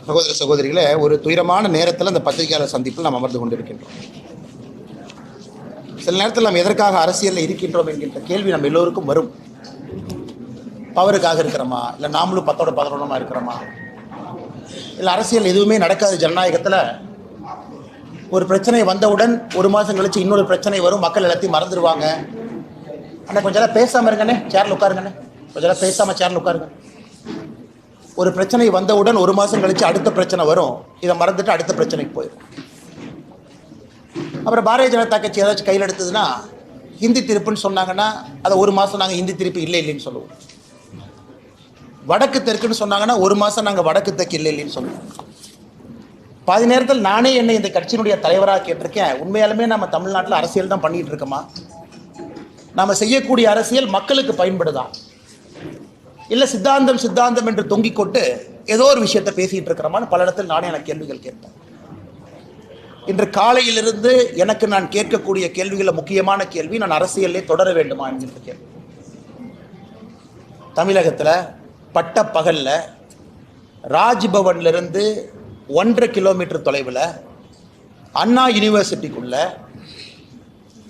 சகோதர சகோதரிகளே, ஒரு துயரமான நேரத்தில் அந்த பத்திரிகையாளர் சந்திப்பில் நாம் அமர்ந்து கொண்டிருக்கின்றோம். சில நேரத்தில் நாம் எதற்காக அரசியலில் இருக்கின்றோம் என்கின்ற கேள்வி நம்ம எல்லோருக்கும் வரும். பவருக்காக இருக்கிறோமா, இல்லை நாமளும் 10-11 இருக்கிறோமா, இல்லை அரசியல் எதுவுமே நடக்காத ஜனநாயகத்தில் ஒரு பிரச்சனை வந்தவுடன் ஒரு மாதம் கழிச்சு இன்னொரு பிரச்சனை வரும், மக்கள் எல்லாத்தையும் மறந்துடுவாங்க. ஆனால் கொஞ்சம் நேரம் பேசாமல் இருங்கண்ணே, சேரில் உட்காருங்கண்ணே, கொஞ்சம் நேரம் பேசாமல் சேரில் உட்காருங்க. ஒரு பிரச்சனை வந்தவுடன் ஒரு மாதம் கழிச்சு அடுத்த பிரச்சனை வரும், இதை மறந்துட்டு அடுத்த பிரச்சனைக்கு போயிடும். அப்புறம் பாரதிய ஜனதா கட்சி ஏதாச்சும் கையில் எடுத்ததுன்னா ஹிந்தி திருப்புன்னு சொன்னாங்கன்னா அதை ஒரு மாதம் நாங்கள் ஹிந்தி திருப்பி இல்லைன்னு சொல்லுவோம். வடக்கு தெற்குன்னு சொன்னாங்கன்னா ஒரு மாதம் நாங்கள் வடக்கு தெற்கு இல்லைன்னு சொல்லுவோம். பாதி நேரத்தில் நானே என்னை இந்த கட்சியினுடைய தலைவராக கேட்டிருக்கேன், உண்மையாலுமே நம்ம தமிழ்நாட்டில் அரசியல் தான் பண்ணிகிட்டு இருக்கோமா? நாம் செய்யக்கூடிய அரசியல் மக்களுக்கு பயன்படுதா, இல்லை சித்தாந்தம் சித்தாந்தம் என்று தொங்கிக் கொண்டு ஏதோ ஒரு விஷயத்தை பேசிகிட்டு இருக்கிறோமான்னு பல இடத்தில் நானே எனக்கு கேள்விகள் கேட்பேன். இன்று காலையிலிருந்து எனக்கு நான் கேட்கக்கூடிய கேள்விகளில் முக்கியமான கேள்வி, நான் அரசியலே தொடர வேண்டுமா என்கின்ற கேள்வி. தமிழகத்தில் பட்ட பகலில் ராஜ்பவன்லேருந்து 1.5 கிலோமீட்டர் தொலைவில் அண்ணா யூனிவர்சிட்டிக்குள்ள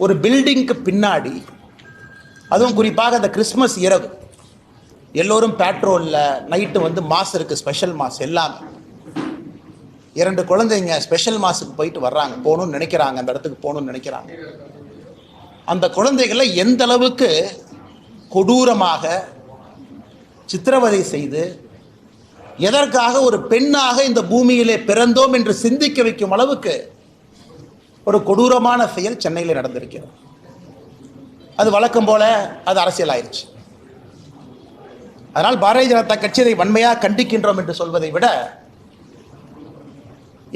ஒரு பில்டிங்க்கு பின்னாடி, அதுவும் குறிப்பாக அந்த கிறிஸ்மஸ் இரவு எல்லோரும் பேட்ரோலில் நைட்டு மாஸ் இருக்குது, ஸ்பெஷல் மாஸ் எல்லாம். 2 குழந்தைங்க ஸ்பெஷல் மாஸுக்கு போயிட்டு வர்றாங்க, போகணும்னு நினைக்கிறாங்க, அந்த இடத்துக்கு போகணும்னு நினைக்கிறாங்க. அந்த குழந்தைகளை எந்த அளவுக்கு கொடூரமாக சித்திரவதை செய்து எதற்காக ஒரு பெண்ணாக இந்த பூமியிலே பிறந்தோம் என்று சிந்திக்க வைக்கும் அளவுக்கு ஒரு கொடூரமான செயல் சென்னையில் நடந்திருக்கிறது. அது வழக்கம் போல அது அரசியல் ஆயிடுச்சு. அதனால் பாரதிய ஜனதா கட்சி இதை வன்மையாக கண்டிக்கின்றோம் என்று சொல்வதை விட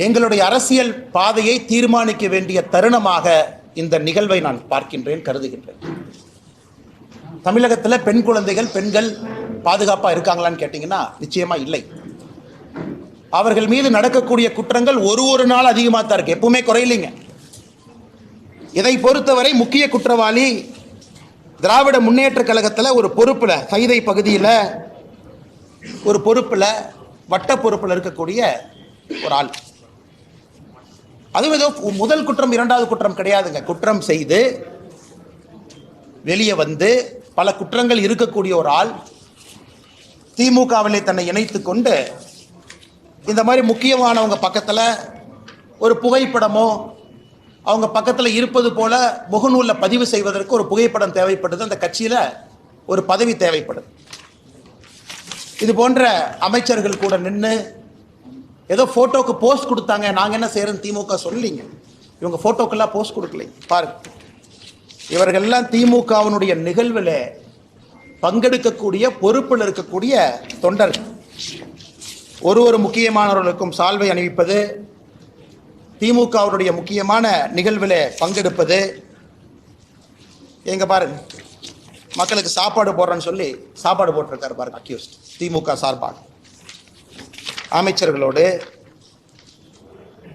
எங்களுடைய அரசியல் பாதையை தீர்மானிக்க வேண்டிய தருணமாக இந்த நிகழ்வை நான் பார்க்கின்றேன், கருதுகின்றேன். தமிழகத்தில் பெண் குழந்தைகள், பெண்கள் பாதுகாப்பாக இருக்காங்களான்னு கேட்டிங்கன்னா நிச்சயமாக இல்லை. அவர்கள் மீது நடக்கக்கூடிய குற்றங்கள் ஒரு நாள் அதிகமாக தான் இருக்கு, எப்பவுமே குறையில்லைங்க. இதை பொறுத்தவரை முக்கிய குற்றவாளி திராவிட முன்னேற்ற கழகத்தில் ஒரு பொறுப்பில், சைதை பகுதியில் ஒரு பொறுப்பில், வட்ட பொறுப்பில் இருக்கக்கூடிய ஒரு ஆள். அதுவும் ஏதோ முதல் குற்றம் இரண்டாவது குற்றம் கிடையாதுங்க. குற்றம் செய்து வெளியே வந்து பல குற்றங்கள் இருக்கக்கூடிய ஒரு ஆள் திமுகவிலே தன்னை இணைத்து கொண்டு இந்த மாதிரி முக்கியமானவங்க பக்கத்தில் ஒரு புகைப்படமோ அவங்க பக்கத்தில் இருப்பது போல முகநூலில் பதிவு செய்வதற்கு ஒரு புகைப்படம் தேவைப்படுது. அந்த கட்சியில் ஒரு பதவி தேவைப்படுது. இது போன்ற அமைச்சர்கள் கூட நின்று ஏதோ ஃபோட்டோக்கு போஸ்ட் கொடுத்தாங்க, நாங்கள் என்ன செய்யறோம் திமுக சொல்லிங்க. இவங்க ஃபோட்டோக்கெல்லாம் போஸ்ட் கொடுக்கல. பாருங்க, இவர்கள்லாம் திமுகவினுடைய நிகழ்வில் பங்கெடுக்கக்கூடிய பொறுப்பில் இருக்கக்கூடிய தொண்டர்கள். ஒரு முக்கியமானவர்களுக்கும் சால்வை அணிவிப்பது, திமுகவுடைய முக்கியமான நிகழ்வில் பங்கெடுப்பது. எங்க பாருங்க, மக்களுக்கு சாப்பாடு போடுறேன்னு சொல்லி சாப்பாடு போட்டிருக்காரு பாருங்க அக்யூஸ்ட், திமுக சார்பாக அமைச்சர்களோடு.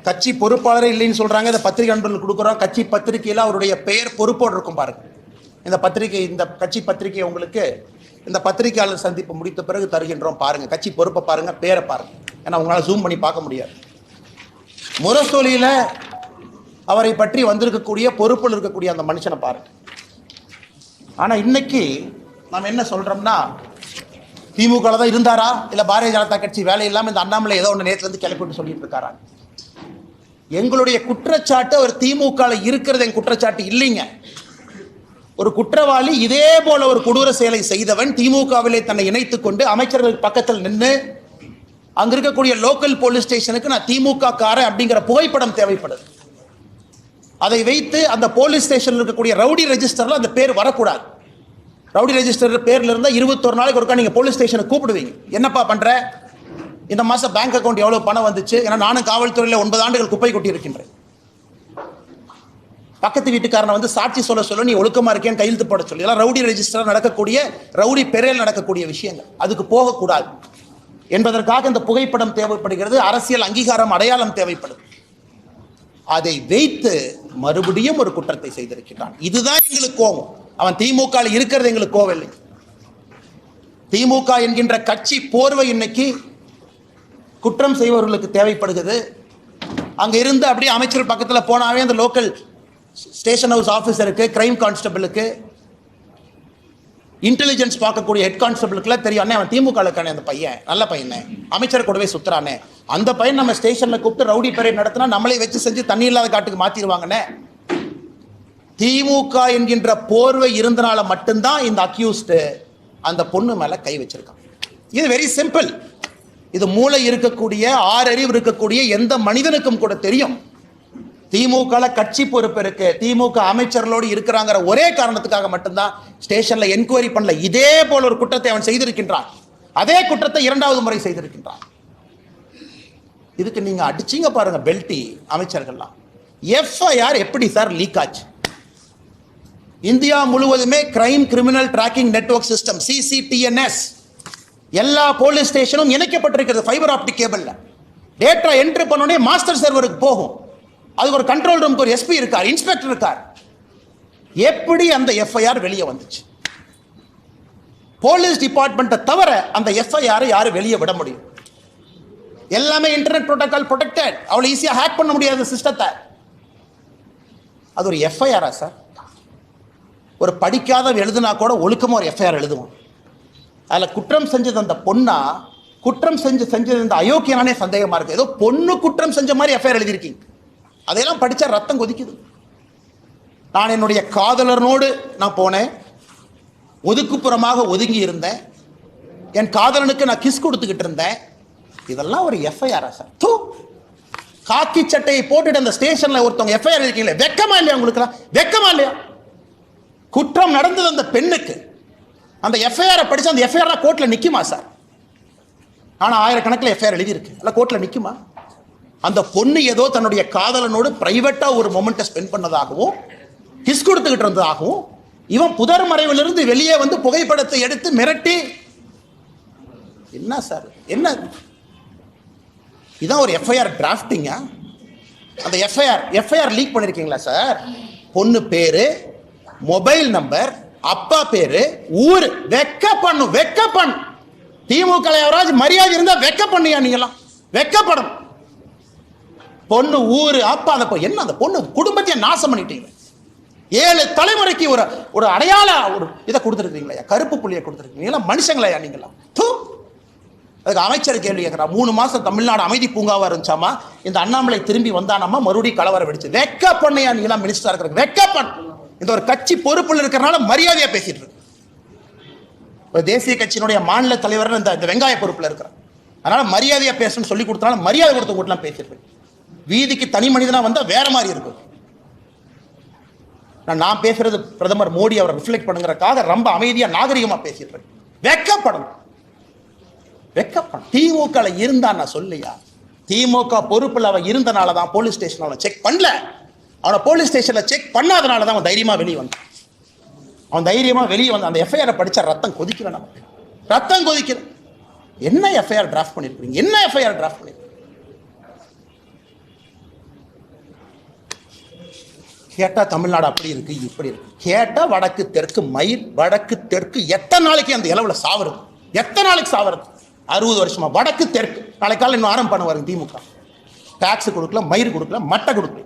கட்சி பொறுப்பாளரே இல்லைன்னு சொல்றாங்க. இந்த பத்திரிகை நண்பர்கள் கொடுக்குறோம், கட்சி பத்திரிகையில் அவருடைய பெயர் பொறுப்போடு இருக்கும் பாருங்க. இந்த பத்திரிகை, இந்த கட்சி பத்திரிகை உங்களுக்கு இந்த பத்திரிகையாளர் சந்திப்பு முடித்த பிறகு தருகின்றோம். பாருங்க, கட்சி பொறுப்பை பாருங்க, பேரை பாருங்க. ஏன்னா உங்களால் ஜூம் பண்ணி பார்க்க முடியாது. முரசொலியில் அவரை பற்றி வந்திருக்கக்கூடிய பொறுப்பில் இருக்கக்கூடிய அந்த மனுஷனை பாருங்க. ஆனால் இன்னைக்கு நாம் என்ன சொல்றோம்னா, திமுக தான் இருந்தாரா, இல்லை பாரதிய ஜனதா கட்சி வேலை இல்லாமல் இந்த அண்ணாமலை ஏதோ ஒன்று நேரத்துலேருந்து கிளப்பிட்டு சொல்லிட்டு இருக்காரா? எங்களுடைய குற்றச்சாட்டு அவர் திமுக இருக்கிறது என் குற்றச்சாட்டு இல்லைங்க. ஒரு குற்றவாளி இதே போல ஒரு கொடூர செயலை செய்தவன் திமுகவிலே தன்னை இணைத்துக் கொண்டு அமைச்சர்கள் பக்கத்தில் நின்று அங்க இருக்கக்கூடிய லோக்கல் போலீஸ் ஸ்டேஷனுக்கு நான் திமுக காரன் அப்படிங்கிற புகைப்படம் தேவைப்படுது. அதை வைத்து அந்த போலீஸ் ஸ்டேஷனில் இருக்கக்கூடிய ரவுடி ரெஜிஸ்டர்ல அந்த பேர் வரக்கூடாது. ரவுடி ரெஜிஸ்டர் பேர்ல இருந்தால் 21 நாளைக்கு ஒருக்கா நீங்க போலீஸ் ஸ்டேஷனை கூப்பிடுவீங்க. என்னப்பா பண்ற, இந்த மாசம் பேங்க் அக்கௌண்ட் எவ்வளவு பணம் வந்துச்சு, ஏன்னா நானும் காவல்துறையில் 9 ஆண்டுகள் குப்பை கொட்டி இருக்கின்றேன். பக்கத்து வீட்டுக்காரனை சாட்சி சொல்ல நீ ஒழுக்கமா இருக்கேன்னு கையெழுத்து போட சொல்லி, எல்லாம் ரவுடி ரெஜிஸ்டர் நடக்கக்கூடிய, ரவுடி பெயரில் நடக்கக்கூடிய விஷயங்கள், அதுக்கு போகக்கூடாது என்பதற்காக இந்த புகைப்படம் தேவைப்படுகிறது. அரசியல் அங்கீகாரம், அடையாளம் தேவைப்படுது. அதை வைத்து மறுபடியும் ஒரு குற்றத்தை செய்திருக்கிறான். இதுதான் எங்களுக்கு கோபம். அவன் திமுக இருக்கிறது எங்களுக்கு கோவம் இல்லை. திமுக என்கின்ற கட்சி போர்வை இன்னைக்கு குற்றம் செய்பவர்களுக்கு தேவைப்படுகிறது. அங்கே இருந்து அப்படியே அமைச்சர் பக்கத்தில் போனாவே அந்த லோக்கல் ஸ்டேஷன் ஹவுஸ் ஆஃபீஸருக்கு, கிரைம் கான்ஸ்டபிளுக்கு, இன்டெலிஜென்ஸ் பார்க்கக்கூடிய ஹெட் கான்ஸ்டபிளுக்குலாம் தெரியும், அண்ணே அவன் திமுக இருக்கானே, அந்த பையன் நல்ல பையனே, அமைச்சர் கூடவே சுத்துறானே, அந்த பையன் நம்ம ஸ்டேஷனில் கூப்பிட்டு ரவுடி பரேட் நடத்தினா நம்மளே வச்சு செஞ்சு தண்ணி இல்லாத காட்டுக்கு மாற்றிடுவாங்கண்ணே. திமுக என்கின்ற போர்வை இருந்தனால மட்டும்தான் இந்த அக்யூஸ்டு அந்த பொண்ணு மேலே கை வச்சிருக்கான். இது வெரி சிம்பிள். இது மூளை இருக்கக்கூடிய, ஆறறிவு இருக்கக்கூடிய எந்த மனிதனுக்கும் கூட தெரியும். திமுக கட்சி பொறுப்பு இருக்கு, திமுக அமைச்சர்களோடு இருக்கிறாங்கிற ஒரே காரணத்துக்காக மட்டும்தான் ஸ்டேஷன்ல என்கொயரி பண்ணல. இதே போல ஒரு குற்றத்தை அவன் செய்திருக்கின்றான். அதே குற்றத்தை இரண்டாவது முறை செய்திருக்கின்றான். இதுக்கு நீங்க அடிச்சீங்க பாருங்க பெல்ட்டி அமைச்சர்கள்லாம். எஃப்ஐஆர் எப்படி சார் லீக் ஆச்சு? இந்தியா முழுவதுமே crime criminal tracking network system CCTNS எல்லா போலீஸ் ஸ்டேஷனும் இணைக்கப்பட்டிருக்கிறது ஃபைபர் ஆப்டிக் கேபிள்ல. டேட்டா என்ட்ரி பண்ணோடனே மாஸ்டர் சர்வருக்கு போகும். அதுக்கு ஒரு கண்ட்ரோல் ரூமுக்கு ஒரு SP இருக்கார், இன்ஸ்பெக்டர் இருக்கார். எப்படி அந்த எஃப்ஐஆர் வெளியே வந்துச்சு? போலீஸ் டிபார்ட்மெண்ட்டை தவிர அந்த எஃப்ஐஆர் யாரும் வெளியே விட முடியும்? எல்லாமே இன்டர்நெட் புரோட்டோகால் ப்ரொடெக்டட். அவ்வளவு ஈஸியா ஹேக் பண்ண முடியாத சிஸ்டத்தை. அது ஒரு எஃப்ஐஆரா சார்? ஒரு படிக்காத எழுதுனா கூட ஒழுக்கமா ஒரு எஃப்ஐஆர் எழுதுவோம். அதில் குற்றம் செஞ்சது அந்த பொண்ணா, குற்றம் செஞ்சது இந்த அயோக்கியனானே சந்தேகமா இருக்கு. ஏதோ பொண்ணு குற்றம் செஞ்ச மாதிரி எஃப்ஐஆர் எழுதியிருக்கீங்க. அதையெல்லாம் படிச்சா ரத்தம் கொதிக்குது. நான் என்னுடைய காதலனோடு நான் போனேன், ஒதுக்குப்புறமாக ஒதுங்கி இருந்தேன், என் காதலனுக்கு நான் கிஸ் கொடுத்துக்கிட்டு இருந்தேன். இதெல்லாம் ஒரு எஃப்ஐஆரா சார்? தூ, காக்கி சட்டையை போட்டுட்டு அந்த ஸ்டேஷன்ல ஒருத்தவங்க எஃப்ஐஆர் இருக்கீங்களே, வெக்கமா இல்லையா உங்களுக்கு? வெக்கமா இல்லையா? குற்றம் நடந்தது அந்த பெண்ணுக்கு. அந்த எஃப்ஐஆரை படிச்சு அந்த எஃப்ஐஆர் கோர்ட்ல நிக்குமா சார்? ஆனா ஆயிரக்கணக்கில் எஃப்ஐஆர் எழுதியிருக்கு, அல்ல கோர்ட்ல நிக்குமா? அந்த பொண்ணு ஏதோ தன்னுடைய காதலனோடு பிரைவேட்டா ஒரு மொமெண்ட்டை ஸ்பெண்ட் பண்ணதாகவும் கிஸ் கொடுத்துக்கிட்டு இருந்ததாகவும், இவன் புதர் மறைவிலிருந்து வெளியே வந்து புகைப்படத்தை எடுத்து மிரட்டி, என்ன சார் என்ன இதான் ஒரு எஃப்ஐஆர் டிராஃப்டிங்கா? அந்த எஃப்ஐஆர் லீக் பண்ணிருக்கீங்களா சார்? பொண்ணு பேரு, மொபைல் நம்பர், அப்பா பேரு, ஊரு. வெக்க பண்ணும். திமுக யாராவது மரியாதை இருந்தா வெக்க பண்ணியா? நீங்களாம் வெக்கப்படும். பொண்ணு ஊரு, அப்பா, அந்த என்ன அந்த பொண்ணு குடும்பத்தையே நாசம் பண்ணிட்டீங்க. 7 தலைமுறைக்கு ஒரு அடையாள ஒரு இதை கொடுத்துருக்கீங்களா? கருப்பு புள்ளியை கொடுத்துருக்கீங்களா? மனுஷங்களையா நீங்களாம்? அதுக்கு அமைச்சர் கேள்வி கேட்கிறா. 3 மாசம் தமிழ்நாடு அமைதி பூங்காவா இருந்துச்சாமா, இந்த அண்ணாமலை திரும்பி வந்தானாமா, மறுபடியும் கலவரம் வெடிச்சு. வெக்க பண்ணையா நீங்களாம் மினிஸ்டரா இருக்கிறது? வெக்கப்பண். இந்த ஒரு கட்சி பொறுப்புல இருக்கிறனால மரியாதையா பேசிட்டு இருக்கு. ஒரு தேசிய கட்சியினுடைய மாநில தலைவர் இந்த வெங்காய பொறுப்புல இருக்கிறார். அதனால மரியாதையா பேசணும்னு சொல்லி கொடுத்தனால மரியாதை கொடுத்த கூட்டலாம் பேசிட்டு இருக்கு. வீதிக்கு தனி மனிதனா வந்தா வேற மாதிரி இருக்கும். நான் பேசுறது பிரதமர் மோடி அவரை ரிஃப்ளெக்ட் பண்ணுங்கிறதுக்காக ரொம்ப அமைதியா நாகரிகமா பேசிட்டு இருக்கு. வெக்கப்படணும். திமுக இருந்தா நான் சொல்லியா? திமுக பொறுப்புல அவன் இருந்தனால தான் போலீஸ் ஸ்டேஷன் அவனை செக் பண்ணல. அவனை போலீஸ் ஸ்டேஷன்ல செக் பண்ணாதனால தான் அவன் தைரியமா வெளியே வந்தான். அவன் தைரியமா வெளியே வந்து அந்த எஃப்ஐஆர் படிச்சா ரத்தம் கொதிக்கல. நமக்கு ரத்தம் கொதிக்கல. என்ன எஃப்ஐஆர் டிராஃப்ட் பண்ணிருக்கீங்க? என்ன எஃப்ஐஆர் டிராஃப்ட் பண்ணிருக்கீங்க? கேட்டா தமிழ்நாடு அப்படி இருக்கு, இப்படி இருக்கு. கேட்டா வடக்கு தெற்கு மயில், வடக்கு தெற்கு எத்தனை நாளைக்கு அந்த இளவுல சாவறது? எத்தனை நாளைக்கு சாவறது? 60 வருஷமா வடக்கு தெற்கு. நாளை காலையில் இன்னும் ஆரம்பம் பண்ணுவாருங்க திமுக. டாக்ஸ் கொடுக்கல, மயிர் கொடுக்கல, மட்டை கொடுக்கல.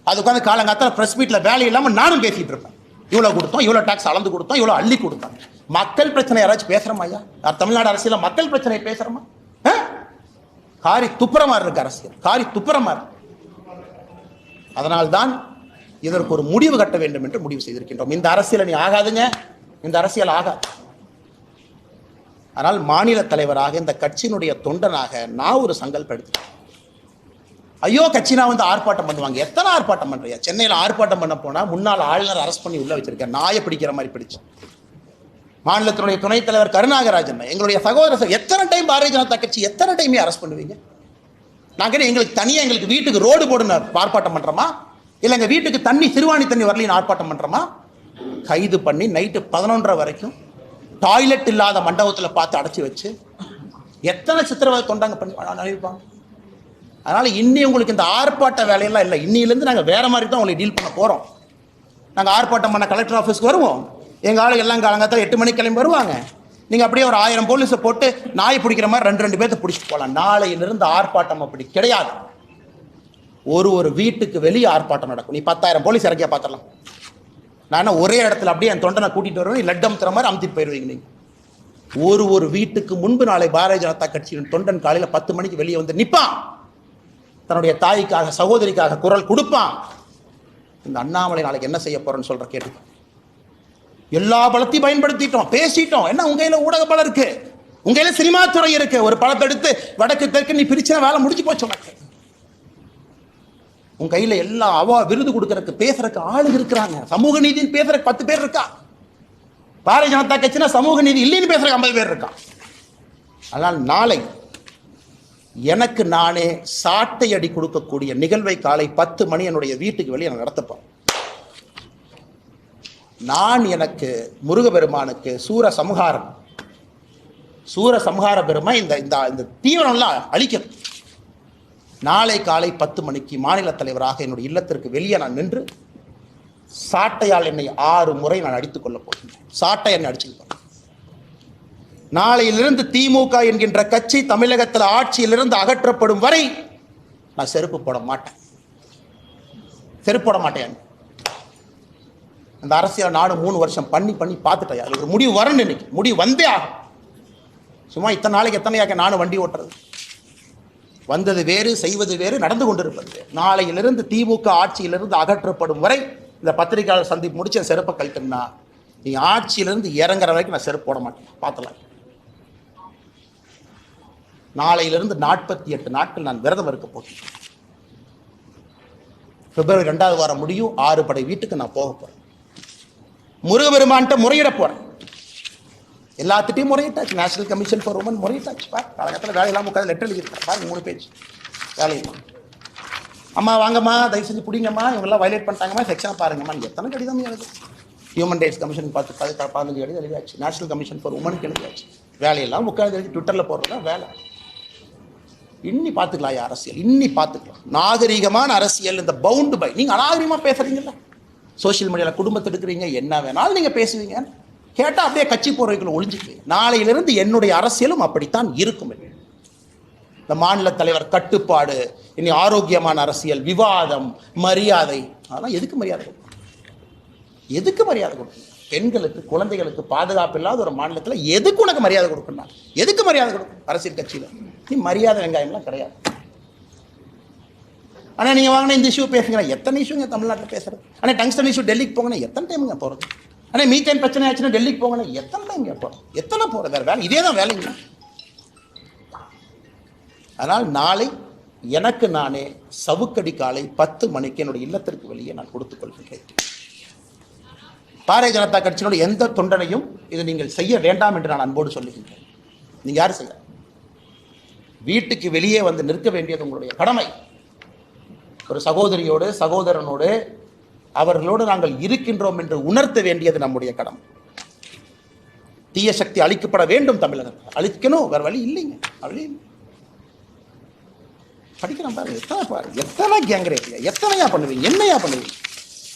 அது உட்காந்து காலங்காத்தால பிரஸ் மீட்ல வேலை இல்லாம நானும் பேசிட்டு இருப்பேன். இவ்வளவு கொடுத்தோம், இவ்வளவு டாக்ஸ் அளந்து கொடுத்தோம், இவ்வளவு அள்ளி கொடுத்தோம். மக்கள் பிரச்சனை யாராச்சும் பேசுறோமா ஐயா? தமிழ்நாடு அரசியல மக்கள் பிரச்சனை பேசுறோமா? காரி துப்புரமா இருக்கு அரசியல், காரி துப்புரமா இருக்கு. அதனால்தான் இதற்கு ஒரு முடிவு கட்ட வேண்டும் என்று முடிவு செய்திருக்கின்றோம். இந்த அரசியல் நீ ஆகாதுங்க, இந்த அரசியல் ஆகாது. ஆனால் மாநில தலைவராக, இந்த கட்சியினுடைய தொண்டனாக நான் ஒரு சங்கல்பம் எடுத்தேன். ஐயோ கட்சினா வந்து ஆர்ப்பாட்டம் பண்ணுவாங்க. எத்தனை ஆர்ப்பாட்டம் பண்றியா? சென்னையில் ஆர்ப்பாட்டம் பண்ண போனா முன்னாள் ஆளுநர் அரெஸ்ட் பண்ணி உள்ள வச்சிருக்கேன். நாயை பிடிக்கிற மாதிரி பிடிச்சு. மாநிலத்தினுடைய துணைத் தலைவர் கருணாகராஜன், எங்களுடைய சகோதரர், எத்தனை டைம் பாரதிய ஜனதா கட்சி எத்தனை டைமே அரெஸ்ட் பண்ணுவீங்க? நாங்க எங்களுக்கு தனியா எங்களுக்கு வீட்டுக்கு ரோடு போடுன்னு ஆர்ப்பாட்டம் பண்றோமா? இல்ல எங்க வீட்டுக்கு தண்ணி, சிறுவாணி தண்ணி வரலின்னு ஆர்ப்பாட்டம் பண்றோமா? கைது பண்ணி நைட்டு 11:30 வரைக்கும் டாய்லெட் இல்லாத மண்டபத்தில் பார்த்து அடைச்சி வச்சு எத்தனை சித்திரவதை தொண்டாங்க பண்ணி அனுப்பிப்பாங்க. அதனால இன்னி உங்களுக்கு இந்த ஆர்ப்பாட்ட வேலையெல்லாம் இல்லை. இன்னிலேருந்து நாங்கள் வேற மாதிரி தான் உங்களை டீல் பண்ண போறோம். நாங்கள் ஆர்ப்பாட்டம் பண்ண கலெக்டர் ஆஃபீஸ்க்கு வருவோம். எங்கள் ஆளு எல்லாம் காலங்காத்தால 8 மணிக்கு கிளம்பி வருவாங்க. நீங்கள் அப்படியே ஒரு 1000 போலீஸை போட்டு நாய் பிடிக்கிற மாதிரி 2 பேர்த்த பிடிச்சிட்டு போகலாம். நாளையிலிருந்து ஆர்ப்பாட்டம் அப்படி கிடையாது. ஒரு வீட்டுக்கு வெளியே ஆர்ப்பாட்டம் நடக்கும். நீ 10,000 போலீஸ் இறக்கியா பார்த்துடலாம். நான் ஒரே இடத்துல அப்படியே என் தொண்டனை கூட்டிகிட்டு வருவேன், லட்டு அமுத்துற மாதிரி அமுத்திட்டு போயிடுவீங்க. நீங்கள் ஒரு வீட்டுக்கு முன்பு நாளை பாரதிய ஜனதா கட்சியின் தொண்டன் காலையில் 10 மணிக்கு வெளியே வந்து நிற்பான். தன்னுடைய தாய்க்காக சகோதரிக்காக குரல் கொடுப்பான். இந்த அண்ணாமலை நாளைக்கு என்ன செய்ய போறேன்னு சொல்ற கேட்டு எல்லா பலத்தையும் பயன்படுத்திட்டோம், பேசிட்டோம். என்ன உங்க கையில ஊடக பலம் இருக்கு, உங்க கையில சினிமா துறை இருக்கு. ஒரு படத்தை எடுத்து வடக்கு தெற்கு நீ பிரிச்சா வேலை முடிஞ்சு போச்சு உனக்கு. உங்க கையில எல்லா விருது கொடுக்கறதுக்கு பேசுறதுக்கு ஆளுங்க இருக்கிறாங்க. சமூக நீதினு பேசுறதுக்கு 10 பேர் இருக்கா. பாரதிய ஜனதா கட்சினா சமூக நீதி இல்லைன்னு பேசுறதுக்கு 50 பேர் இருக்கா. அதனால் நாளை எனக்கு நானே சாட்டை அடி கொடுக்கக்கூடிய நிகழ்வை காலை 10 மணி என்னுடைய வீட்டுக்கு வெளியே நான் நடத்தப்போம். நான் எனக்கு முருகபெருமானுக்கு சூர சம்ஹார பெருமை இந்த தீவிரம்லாம் அழிக்கணும். நாளை காலை 10 மணிக்கு மாநில தலைவராக என்னுடைய இல்லத்திற்கு வெளியே நான் நின்று சாட்டையால் என்னை 6 முறை நான் அடித்துக் கொள்ளப் போகிறேன். சாட்டை என்னை அடிச்சுக்கிட்டேன். நாளையிலிருந்து திமுக என்கின்ற கட்சி தமிழகத்தில் ஆட்சியிலிருந்து அகற்றப்படும் வரை நான் செருப்பு போட மாட்டேன். அந்த அரசியல் நாடு 3 வருஷம் பண்ணி பார்த்துட்டேன். அது ஒரு முடிவு வரணும். இன்னைக்கு முடிவு வந்தே ஆகும். சும்மா இத்தனை நாளைக்கு எத்தனையாக்க நானும் வண்டி ஓட்டுறது. வந்தது வேறு, செய்வது வேறு, நடந்து கொண்டிருப்பது. நாளையிலிருந்து திமுக ஆட்சியிலிருந்து அகற்றப்படும் வரை இந்த பத்திரிகையாளர் சந்திப்பு முடிச்சு என் செருப்பை கழட்டுனா நீ ஆட்சியிலிருந்து இறங்குற வரைக்கும் நான் செருப்பு போட மாட்டேன். பார்த்துலாம். நாளையிலிருந்து 48 நாட்கள் நான் விரதம் இருக்க போகிறேன். பிப்ரவரி 2வது வாரம் முடியும். 6 படை வீட்டுக்கு நான் போக போறேன். முருகபெருமான்கிட்ட முறையிட போறேன். எல்லாத்திட்டையும் முறையிட்டாச்சு. நேஷனல் கமிஷன் ஃபார் உமன் முறையிட்டாச்சு. காலகட்டத்தில் வேலையெல்லாம் உட்காந்து லெட்டர் எழுதியிருக்கேன். பாருங்க 3 பேஜ் வேலையுமா. அம்மா வாங்கம்மா, தயவு செஞ்சு பிடிங்கம்மா, இவங்கெல்லாம் வயலேட் பண்ணிட்டாங்கம்மா, செக்ஷனை பாருங்கம்மா. எத்தனை கடிதம் எழுது. ஹியூமன் ரைட்ஸ் கமிஷன் 15 கடிதம் எழுதியாச்சு. நேஷனல் கமிஷன் ஃபார் உமனுக்கு எழுதியாச்சு. வேலையெல்லாம் உட்காந்து ட்விட்டரில் போடுறதா வேலை. இன்னி பார்த்துக்கலாம் அரசியல், இன்னி பார்த்துக்கலாம். நாகரிகமான அரசியல். இந்த பவுண்டு பை நீங்கள் அநாகரிகமாக பேசுறீங்கல்ல, சோசியல் மீடியாவில் குடும்பத்தை எடுக்கிறீங்க, என்ன வேணாலும் நீங்கள் பேசுவீங்க. கேட்டால் அப்படியே கட்சி போறவைக்குள்ள ஒளிஞ்சுக்குவீங்க. நாளையிலிருந்து என்னுடைய அரசியலும் அப்படித்தான் இருக்கும். இந்த மாநில தலைவர் கட்டுப்பாடு, இனி ஆரோக்கியமான அரசியல், விவாதம், மரியாதை. அதெல்லாம் எதுக்கு மரியாதை கொடுக்கணும்? எதுக்கு மரியாதை கொடுக்கணும்? பெண்களுக்கு குழந்தைகளுக்கு பாதுகாப்பு இல்லாத ஒரு மாநிலத்தில் எதுக்கு உனக்கு மரியாதை கொடுக்கணும்? எதுக்கு மரியாதை கொடுக்கணும்? அரசியல் கட்சியில் நீ மரியாதை வெங்காயம்லாம் கிடையாது. ஆனால் நீங்கள் வாங்கினா இந்த இஷ்யூ பேசுங்க. எத்தனை இஷ்யூங்க தமிழ்நாட்டில் பேசுறது? ஆனால் டங்ஸ்டன் இஷ்யூ டெல்லிக்கு போங்கன்னா எத்தனை டைமுங்க போகிறது? ஆனால் மீத்தேன் பிரச்சனை ஆச்சுன்னா டெல்லிக்கு போங்கன்னா எத்தனை டைம் போகிறோம்? எத்தனை போகிறது? வேறு வேலை இதே தான் வேலைங்க. அதனால் நாளை எனக்கு நானே சவுக்கடி காலை 10 மணிக்கு என்னுடைய இல்லத்திற்கு வெளியே நான் கொடுத்துக் கொள்கிறேன். பாரதிய ஜனதா கட்சியினுடைய எந்த தொண்டனையும் இது நீங்கள் செய்ய வேண்டாம் என்று நான் அன்போடு சொல்லுகின்றேன். நீங்கள் யாரும் செய்ய, வீட்டுக்கு வெளியே வந்து நிற்க வேண்டியது உங்களுடைய கடமை. ஒரு சகோதரியோடு சகோதரனோடு அவர்களோடு நாங்கள் இருக்கின்றோம் என்று உணர்த்த வேண்டியது நம்முடைய கடமை. தீய சக்தி அழிக்கப்பட வேண்டும். தமிழகத்தை அழிக்கணும், வேற வழி இல்லைங்க. வழி படிக்கிறேன் பாருங்க. எத்தனை கேங்ரேப், எத்தனையா பண்ணுவீங்க, என்னையா பண்ணுவீங்க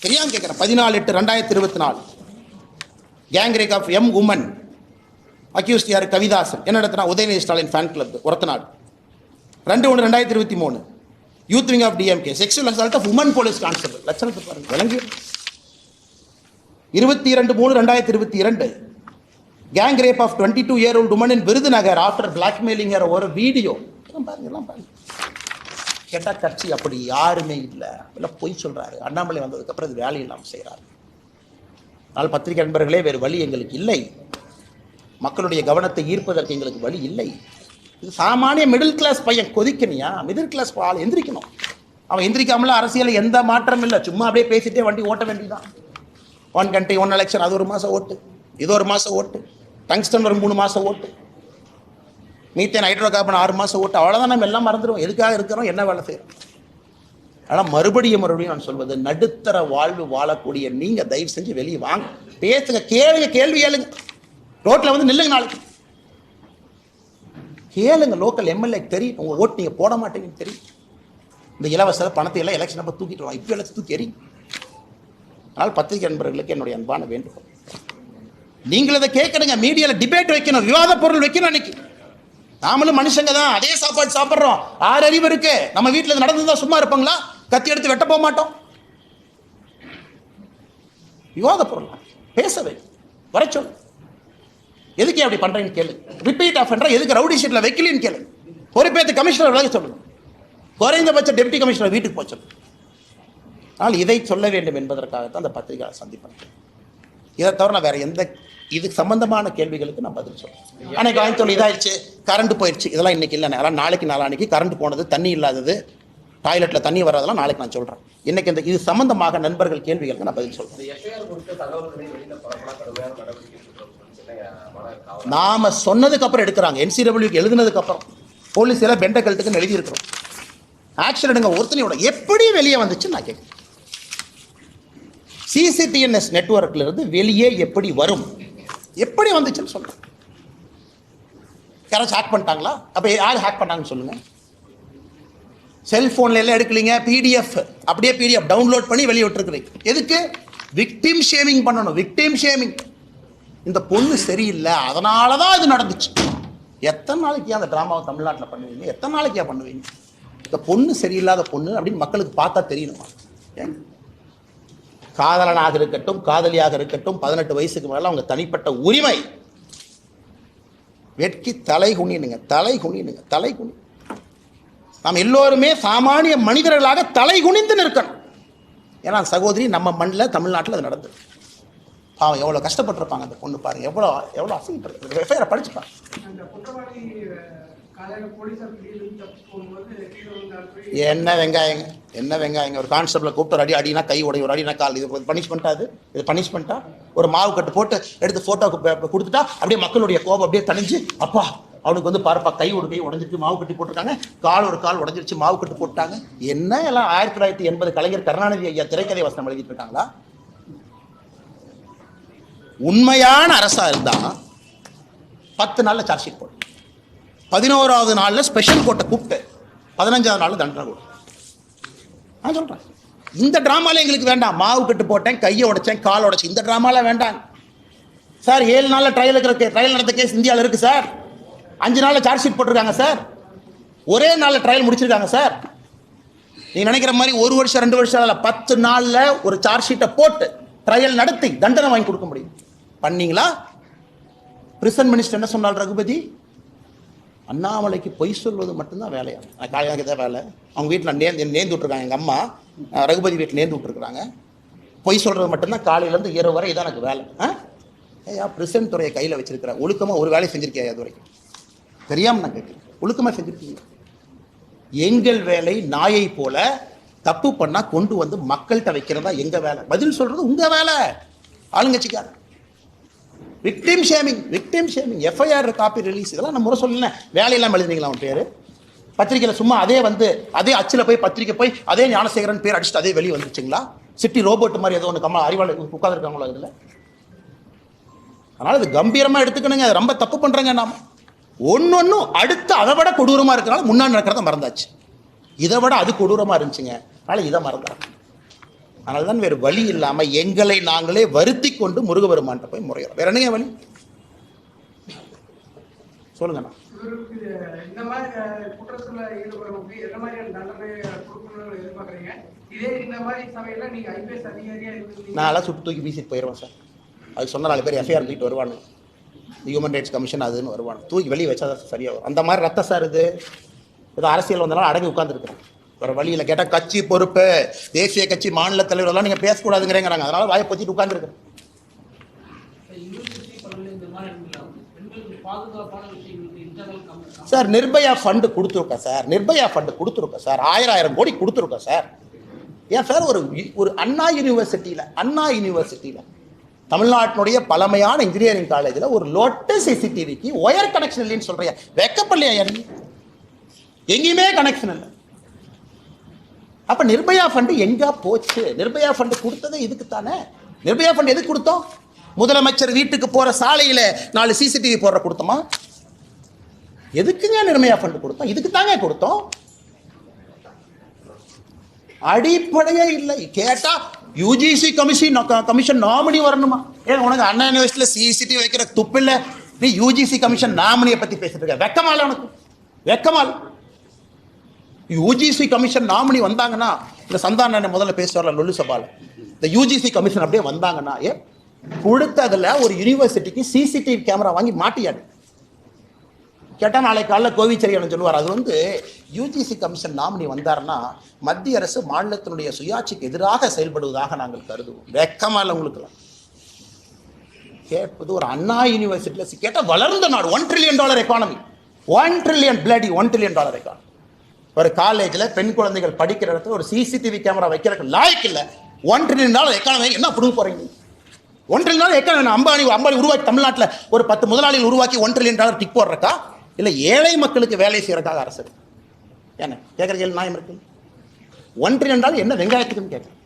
தெரியாம கேட்குறேன். 14/8/2024 கேங்ரேப் ஆஃப் எம் உமன் அக்யூஸ்ட் யார்? கவிதாசன். என்ன நடத்தினா? Udhayanidhi Stalin fan club Orathanadu. 2/1/2023 youth wing of DMK sexual assault of woman police constable. லட்சணத்தை பாருங்க, விளங்கி. 22/3/2022 gang rape of 22-year-old woman in Virudhunagar after blackmailing ஒரு வீடியோ. எல்லாம் பாருங்க. கேட்டால் கட்சி அப்படி யாருமே இல்லை, இல்லை பொய் சொல்கிறாரு. அண்ணாமலை வந்ததுக்கப்புறம் இது வேலை இல்லாமல் செய்கிறாரு. அதனால் பத்திரிகை நண்பர்களே, வேறு வழி எங்களுக்கு இல்லை. மக்களுடைய கவனத்தை ஈர்ப்பதற்கு எங்களுக்கு வழி இல்லை. இது சாமானிய மிடில் கிளாஸ் பையன் கொதிக்கணியா? மிடில் கிளாஸ் ஆள் எந்திரிக்கணும். அவன் எந்திரிக்காமல அரசியல் எந்த மாற்றம் இல்லை. சும்மா அப்படியே பேசிட்டே வண்டி ஓட்ட வேண்டியதான். 1 country 1 election, அது 1 மாதம் ஓட்டு, இது 1 மாதம் ஓட்டு, டங்ஸ்டன் ஒரு 3 மாதம் ஓட்டு, மீத்தேன் ஹைட்ரோ கார்பன் 6 மாதம் ஓட்டு. அவ்வளோதான். நம்ம எல்லாம் மறந்துடுவோம். எதுக்காக இருக்கிறோம், என்ன வேலை செய்கிறோம். ஆனால் மறுபடியும் நான் சொல்வது, நடுத்தர வாழ்வு வாழக்கூடிய நீங்கள் தயவு செஞ்சு வெளியே வாங்க, பேசுங்க, கேளுங்க, கேள்வி கேளுங்க. ரோட்டில் வந்து நில்லுங்க, நாளைக்கு கேளுங்க. லோக்கல் எம்எல்ஏ தெரியும் உங்கள் ஓட்டு நீங்கள் போட மாட்டீங்கன்னு தெரியும். இந்த இலவச பணத்தை எல்லாம் எலெக்ஷன் அப்போ தூக்கிட்டு இப்போ எல்லாம் தூக்கி எறியும். அதனால் பத்திரிகை நண்பர்களுக்கு என்னுடைய அன்பான வேண்டுகோள், நீங்கள் அதை கேட்கணுங்க, மீடியால டிபேட் வைக்கணும், விவாத பொருள் வைக்கணும். அன்னைக்கு நாமளும் மனுஷங்க தான், அதே சாப்பாடு சாப்பிட்றோம், 6 அறிவு இருக்கு. நம்ம வீட்டில் நடந்துதான் சும்மா இருப்பாங்களா? கத்தி எடுத்து வெட்ட போக மாட்டோம். விவாத பொருள் பேசவே வர சொல்லு. எதுக்கு அப்படி பண்றேன்னு கேளு. ரிப்பீட் ஆஃபெண்டர் எதுக்கு ரவுடி ஷீட்ல வைக்கலன்னு கேளு. பொறுப்பேற்று கமிஷனர் விலக சொல்லுங்க. குறைந்தபட்ச டெப்டி கமிஷனர் வீட்டுக்கு போக சொல்லு. ஆனால் இதை சொல்ல வேண்டும் என்பதற்காகத்தான் அந்த பத்திரிகையாளர் சந்திப்பேன். இதை தவிர நான் வேற எந்த இதுக்கு சம்பந்தமான கேள்விகளுக்கு நான் பதில் சொல்றேன். அன்னைக்கு வாங்கி இதாயிடுச்சு, கரண்ட் போயிடுச்சு, இதெல்லாம் இன்னைக்கு இல்லை. அதெல்லாம் நாளைக்கு நாளான்னைக்கு கரண்ட் போனது, தண்ணி இல்லாதது, டாய்லெட்டில் தண்ணி வர்றதெல்லாம் நாளைக்கு நான் சொல்கிறேன். இன்னைக்கு இந்த இது சம்பந்தமாக நண்பர்கள் கேள்விகளுக்கு நான் பதில் சொல்கிறேன். நாம சொன்னதுக்கு அப்புறம் எடுக்கிறாங்க. NCWக்கு எழுதுனதுக்கு அப்புறம் போலீஸ் எல்லாம் பெண்ட கழுத்துக்கு எழுதியிருக்கிறோம். ஆக்ஷன் எடுங்க. ஒருத்தனையோட எப்படி வெளியே வந்துச்சு நான் கேட்குறேன். CCTNS நெட்வொர்க்ல இருந்து வெளியே எப்படி வரும், எப்படி வந்துச்சுன்னு சொல்றேன். யாராச்சும் ஹேக் பண்ணிட்டாங்களா? அப்ப யார் ஹேக் பண்ணாங்கன்னு சொல்லுங்க. செல்போன்ல எல்லாம் எடுக்கலீங்க, PDF அப்படியே PDF டவுன்லோட் பண்ணி வெளியே விட்டுருக்குறீங்க. எதுக்கு? விக்டிம் ஷேமிங் பண்ணணும். Victim shaming. இந்த பொண்ணு சரியில்லை, அதனால தான் இது நடந்துச்சு. எத்தனை நாளைக்கு அந்த டிராமாவை தமிழ்நாட்டில் பண்ணுவீங்க? எத்தனை நாளைக்கு பண்ணுவீங்க? இந்த பொண்ணு சரியில்லாத பொண்ணு அப்படின்னு மக்களுக்கு பார்த்தா தெரியணுமா? காதலனாக இருக்கட்டும், காதலியாக இருக்கட்டும், 18 வயசுக்கு மேல அவங்க தனிப்பட்ட உரிமை. வெட்கி தலை குனினுங்க, தலை குனினுங்க, தலை குனி. நாம் எல்லோருமே சாமானிய மனிதர்களாக தலை குனிந்து நிற்கணும். ஏன்னா சகோதரி நம்ம மண்ணில் தமிழ்நாட்டில் அது நடந்தது. பாவம் எவ்வளோ கஷ்டப்பட்டிருப்பாங்க அந்த பொண்ணு. பாருங்க எவ்வளோ எவ்வளோ அசிங்கப்பட்டு. எஃப்ஐஆரை படிச்சுப்பாங்க. என்ன வெங்காயங்க, என்ன வெங்காயங்க. ஒரு கான்ஸ்டபிளை கூப்பிட்டு ஒரு அடி அடினா கை உடைய, ஒரு அடினா கால். இது பனிஷ்மெண்ட்டா? இது பனிஷ்மெண்ட்டா? ஒரு மாவு கட்டு போட்டு எடுத்து போட்டோ கொடுத்துட்டா அப்படியே மக்களுடைய கோபம் அப்படியே தணிஞ்சு, அப்பா அவனுக்கு வந்து பாருப்பா கை ஒரு கை உடஞ்சிருச்சு, மாவு கட்டி போட்டிருக்காங்க, கால் ஒரு கால் உடஞ்சிருச்சு, மாவு கட்டு போட்டாங்க. என்ன எல்லாம் 1980 கலைஞர் கருணாநிதி ஐயா திரைக்கதை வசனம் எழுதிட்டு இருக்காங்களா? உண்மையான அரசா இருந்தா 10 நாள்ல சார்ஜ் ஷீட் போடும், 11வது நாள்ல ஸ்பெஷல் கோர்ட்டை கூப்பிட்டு 15வது நாள்ல தண்டனை கொடுக்கும். நான் சொல்றேன், இந்த டிராமால எங்களுக்கு வேண்டாம். மாவு கட்டு போட்டேன், கையை உடைச்சேன், கால் உடைச்சேன், இந்த டிராமால வேண்டாம் சார். 7 நாள்ல ட்ரையல் நடந்த கேஸ் இந்தியாவில் இருக்கு சார். 5 நாள்ல சார்ஜ் ஷீட் போட்டிருக்காங்க சார். ஒரே நாள்ல ட்ரையல் முடிச்சிருக்காங்க சார். நீ நினைக்கிற மாதிரி 1 வருஷம் 2 வருஷம் 10 நாள்ல ஒரு சார்ஜ் ஷீட்டை போட்டு ட்ரையல் நடத்தி தண்டனை வாங்கி கொடுக்க முடியும். பண்ணீங்களா? பிரிசன் மினிஸ்டர் என்ன சொன்னார் ரகுபதி? அண்ணாமலைக்கு பொய் சொல்வது மட்டும்தான் வேலையா? காயாக தான் வேலை. அவங்க வீட்டில் நேர்ந்து விட்டுருக்காங்க. எங்கள் அம்மா ரகுபதி வீட்டில் நேர்ந்து விட்டுருக்குறாங்க. பொய் சொல்றது மட்டும்தான் காலையிலேருந்து இரவு வரை இதான் எனக்கு வேலை. ஏயா பிரிசன் துறையை கையில் வச்சிருக்கிற, ஒழுக்கமாக ஒரு வேலையை செஞ்சிருக்கியா? அது வரைக்கும் தெரியாமல் நான் கேட்குறேன். ஒழுக்கமாக செஞ்சிருக்கீங்க. எங்கள் வேலை நாயை போல தப்பு பண்ணா கொண்டு வந்து மக்கள்கிட்ட வைக்கிறதா எங்க வேலை. பதில் சொல்றது உங்க வேலை. ஆளுங்கட்சிக்கார victim shaming, victim shaming, FIR copy release, இதெல்லாம் நம்ம முறை சொல்லல. வேலையெல்லாம் எழுதுனீங்களா அவன் பேரு பத்திரிகையில்? சும்மா அதே அச்சில் போய் பத்திரிக்கை போய் அதே ஞானசேகரன் பேர் அடிச்சுட்டு அதே வெளியே வந்துச்சுங்களா? சிட்டி ரோபோட் மாதிரி ஏதோ ஒன்று கம்மா அறிவாளர் உட்காந்துருக்காங்களோ இதில். அதனால இது கம்பீரமாக எடுத்துக்கணுங்க. அது ரொம்ப தப்பு பண்ணுறேங்க. நாம ஒன்னொன்னும் அடுத்து அதை விட கொடூரமாக இருக்கிறனால முன்னாடி நடக்கிறத மறந்தாச்சு. இதை விட அது கொடூரமாக இருந்துச்சுங்க, அதனால் இதை மறந்தாங்க. அதனால தான் வேறு வழி இல்லாமல் எங்களை நாங்களே வருத்தி கொண்டு முருகபெருமான்ட்ட போய் முறையிறோம். வேற என்னங்க வழி சொல்லுங்கண்ணா? நான் எல்லாம் சுட்டு தூக்கி வீசிட்டு போயிடுவேன் சார். அது சொன்ன 4 பேர் எஃப்ஐஆர் தூக்கிட்டு வருவானு, ஹியூமன் ரைட்ஸ் கமிஷன் அதுன்னு வருவானு, தூக்கி வெளியே வச்சா தான் சரியாக வரும். அந்த மாதிரி ரத்த சார் இது ஏதோ அரசியல் வந்தாலும் அடங்கி உட்காந்துருக்குறேன். வேறு வழியில் கேட்டால் கட்சி பொறுப்பு, தேசிய கட்சி, மாநில தலைவரெல்லாம் நீங்கள் பேசக்கூடாதுங்கிறேங்கிறாங்க. அதனால வாயை பற்றிட்டு உட்காந்துருக்குறேன். சார் நிர்பயா ஃபண்டு கொடுத்துருக்கோம் சார், நிர்பயா ஃபண்டு கொடுத்துருக்கோம் சார், 1000 கோடி கொடுத்துருக்கோம் சார். ஏன் சார் ஒரு அண்ணா யூனிவர்சிட்டியில் தமிழ்நாட்டினுடைய பழமையான இன்ஜினியரிங் காலேஜில் ஒரு லோட்டஸ் சிசிடிவிக்கு ஒயர் கனெக்ஷன் இல்லைன்னு சொல்றியா? வெக்கப்படலையா? எங்கேயுமே கனெக்ஷன் இல்லை. அப்ப நிர்பயா ஃபண்டு எங்க போச்சு? நிர்பயா ஃபண்டு கொடுத்தது இதுக்கு தானே. நிர்பயா ஃபண்டு எதுக்கு கொடுத்தோம்? முதலமைச்சர் வீட்டுக்கு போற சாலையில 4 சிசிடிவி போடுற கொடுத்தோமா? எதுக்குங்க நிர்பயா ஃபண்டு கொடுத்தோம்? இதுக்கு தாங்க கொடுத்தோம். அடிப்படையே இல்லை. கேட்டா UGC கமிஷன் நாமினி வரணுமா? ஏன் உனக்கு அண்ணா யூனிவர்சிட்டியில் சிசிடிவி வைக்கிற துப்பில்ல? நீ யூஜிசி கமிஷன் நாமினியை பத்தி பேசிட்டு இருக்க. வெக்கமால உனக்கு? வெக்கமால். யூஜிசி கமிஷன் நாமினி வந்தாங்கன்னா, இந்த சந்தான முதல்ல பேசுவார்ல லொல்லு சபால, இந்த யூஜிசி கமிஷன் அப்படியே வந்தாங்கன்னா, கொடுத்ததுல ஒரு யூனிவர்சிட்டிக்கு சிசிடிவி கேமரா வாங்கி மாட்டியாடு கேட்டால் நாளைக்கு காலைல கோவிச்செரியன் சொல்லுவார். அது வந்து யூஜிசி கமிஷன் நாமினி வந்தாருன்னா மத்திய அரசு மாநிலத்தினுடைய சுயாட்சிக்கு எதிராக செயல்படுவதாக நாங்கள் கருதுவோம். வெக்கமா இல்லை உங்களுக்குலாம்? கேட்பது ஒரு அண்ணா யூனிவர்சிட்டியில் கேட்டால் வளர்ந்த நாடு, $1 trillion economy, $1 trillion $1 trillion economy. ஒரு காலேஜில் பெண் குழந்தைகள் படிக்கிற இடத்துல ஒரு சிசிடிவி கேமரா வைக்கிறதுக்கு லாய்க்கு இல்லை. $1 trillion எக்கானமி என்ன கொடுக்க போறீங்க? $1 trillion எக்கானமி அம்பானி உருவாக்கி தமிழ்நாட்டில் ஒரு 10 முதலாளிகள் உருவாக்கி $1 trillion டிக் போடுறக்கா இல்லை ஏழை மக்களுக்கு வேலை செய்யறதுக்காக அரசு? என்ன கேட்குற கேள்வி நியாயம் இருக்கு? $1 trillion என்ன வெங்காயத்துக்குன்னு கேட்குறேன்.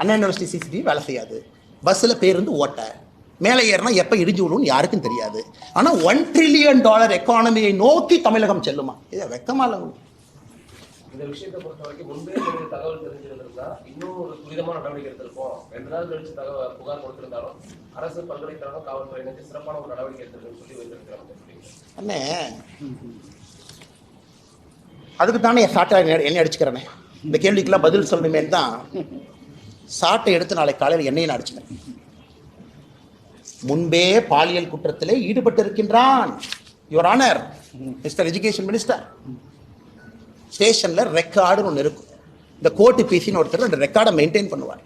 அண்ணா யூனிவர்சிட்டி சிசிடிவி வேலை செய்யாது, பஸ்ஸில் பேருந்து ஓட்ட, மேலே ஏறினா எப்போ இடிஞ்சு விழுன்னு யாருக்கும் தெரியாது. ஆனால் $1 trillion எக்கானமியை நோக்கி தமிழகம் செல்லுமா? இதை வெக்கமா இல்லை? இந்த விஷயத்தை பொறுத்த வரைக்கும் முன்பே தகவல் தெரிஞ்சிருந்தா இன்னும் ஒரு துரிதமான நடவடிக்கை எடுத்திருப்போம். 2 நாள் கழிச்சு புகார் கொடுத்திருந்தாலும் அரசு பல்கலைக்கழகம் காவல்துறையினருக்கு சிறப்பான ஒரு நடவடிக்கை எடுத்திருக்குன்னு சொல்லி வைத்திருக்கிறாங்க. அண்ணே, அதுக்கு தானே சாட்டை எண்ணெய் அடிச்சுக்கிறேனே. இந்த கேள்விக்கெல்லாம் பதில் சொல்லணுமே தான் சாட்டை எடுத்து நாளை காலையில் எண்ணெயை அடிச்சுக்கிறேன். முன்பே பாலியல் குற்றத்திலே ஈடுபட்டு இருக்கின்றான் your honour mister education minister. ஸ்டேஷன்ல ரெக்கார்டுன்னு ஒன்று இருக்கும். இந்த கோர்ட்டு பிசின்னு ஒருத்தர் அந்த ரெக்கார்டை மெயின்டைன் பண்ணுவார்.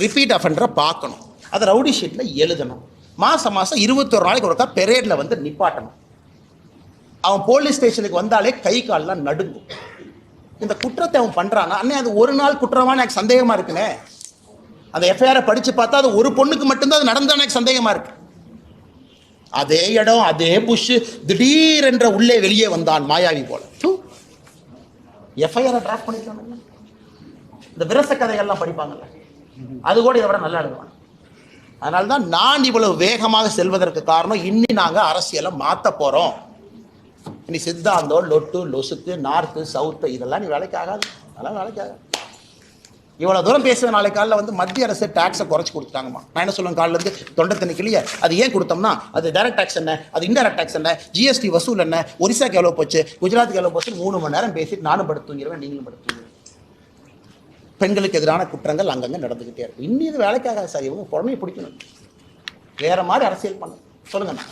ரிப்பீட் அஃபெண்டரை பார்க்கணும், அதை ரவுடி ஷீட்டில் எழுதணும். மாதம் 21 நாளைக்கு ஒருக்கா பெரேடில் வந்து நிப்பாட்டணும். அவன் போலீஸ் ஸ்டேஷனுக்கு வந்தாலே கை கால்லாம் நடுங்கும். இந்த குற்றத்தை அவன் பண்ணுறான்னா, அண்ணே அது ஒரு நாள் குற்றமான எனக்கு சந்தேகமாக இருக்குண்ணே. அந்த எஃப்ஐஆரை படித்து பார்த்தா அது ஒரு பொண்ணுக்கு மட்டும்தான் அது நடந்தா எனக்கு சந்தேகமாக இருக்கு. அதே இடம் அதே புஷ் திடீரென்ற உள்ளே வெளியே வந்தான் மாயாவி போல. எஃப்ஐஆரை டிராஃப்ட் பண்ணிருக்காங்க. இந்த விரச கதைகள்லாம் படிப்பாங்கல்ல, அது கூட இதை விட நல்லா எழுதுவாங்க. அதனால தான் நான் இவ்வளவு வேகமாக செல்வதற்கு காரணம், இன்னி நாங்கள் அரசியலை மாற்ற போகிறோம். இனி சித்தாந்தம் லொட்டு லொசுக்கு நார்த்து சவுத்து இதெல்லாம் நீ வேலைக்கு ஆகாது, அதெல்லாம் வேலைக்கு ஆகாது. இவ்வளோ தூரம் பேசுவேன். நாளைக்கு காலையில் வந்து மத்திய அரசு டேக்ஸை குறைச்சி கொடுத்துட்டாங்கம்மா. நான் என்ன சொல்லுவேன், காலிலேருந்து தொண்டை தண்ணிக்கலையே அது ஏன் கொடுத்தோம்னா, அது டைரக்ட் டேக்ஸ் என்ன, அது இன்டைரக்ட் டேக்ஸ் என்ன, ஜிஎஸ்டி வசூல் என்ன, ஒரிசாக்கு எவ்வளோ போச்சு, குஜராத்துக்கு எவ்வளோ போச்சு, 3 மணி நேரம் பேசிட்டு நானும் படுத்துங்கிடுவேன், நீங்களும் படுத்துங்க. பெண்களுக்கு எதிரான குற்றங்கள் அங்கங்கே நடந்துக்கிட்டே இருக்கும். இன்னும் இது வேலைக்காக சார், இவங்க புறமையை பிடிக்கணும், வேற மாதிரி அரசியல் பண்ணணும். சொல்லுங்கண்ணா.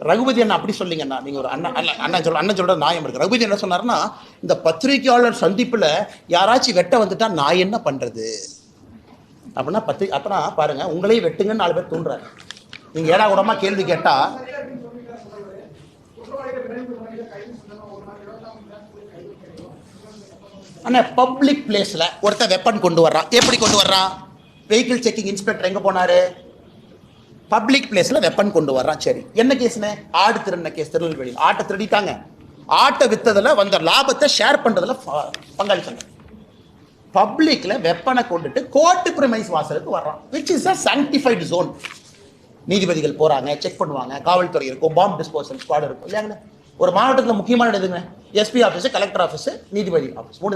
ரகுபதி அண்ணா அப்படி சொல்லிங்கண்ணா, நீங்க ஒரு அண்ணன் சொல்ற நியாயம் இருக்கு. ரகுபதி என்ன சொன்னாருன்னா, இந்த பத்திரிகையாளர் சந்திப்புல யாராச்சும் வெட்ட வந்துட்டா நான் என்ன பண்றது அப்படின்னா, அப்பனா பாருங்க, உங்களையும் வெட்டுங்கன்னு 4 பேர் தூண்டுறாரு. நீங்க ஏடா கூடமா கேள்வி கேட்டா, அண்ணா பப்ளிக் பிளேஸ்ல ஒருத்தர் வெப்பன் கொண்டு வர்றான். எப்படி கொண்டு வர்றான்? வெஹிக்கிள் செக்கிங் இன்ஸ்பெக்டர் எங்க போனாரு? பப்ளிக் பிளேஸ்ல வெப்பன் கொண்டு வர்றான். சரி, என்ன கேஸ்னு? ஆடு திருடின கேஸ். திருநெல்வேலி ஆட்டை திருடிட்டாங்க. ஆட்டை வித்ததுல வந்த லாபத்தை ஷேர் பண்றதுல பங்காளி சங்கம். பப்ளிக்ல வெப்பனை கொண்டுட்டு கோர்ட்டு பிரைமைஸ் வாசலுக்கு வர்றான், which is a sanctified zone. நீதிபதிகள் போறாங்க, செக் பண்ணுவாங்க, காவல்துறை இருக்கும், பாம்பு டிஸ்போசல் ஸ்குவாட் இருக்கும் இல்லையாங்க. ஒரு மாவட்டத்தில் முக்கியமான எதுங்க? எஸ்பி ஆஃபீஸ், கலெக்டர் ஆஃபீஸ், நீதிபதி ஆஃபீஸ், மூணு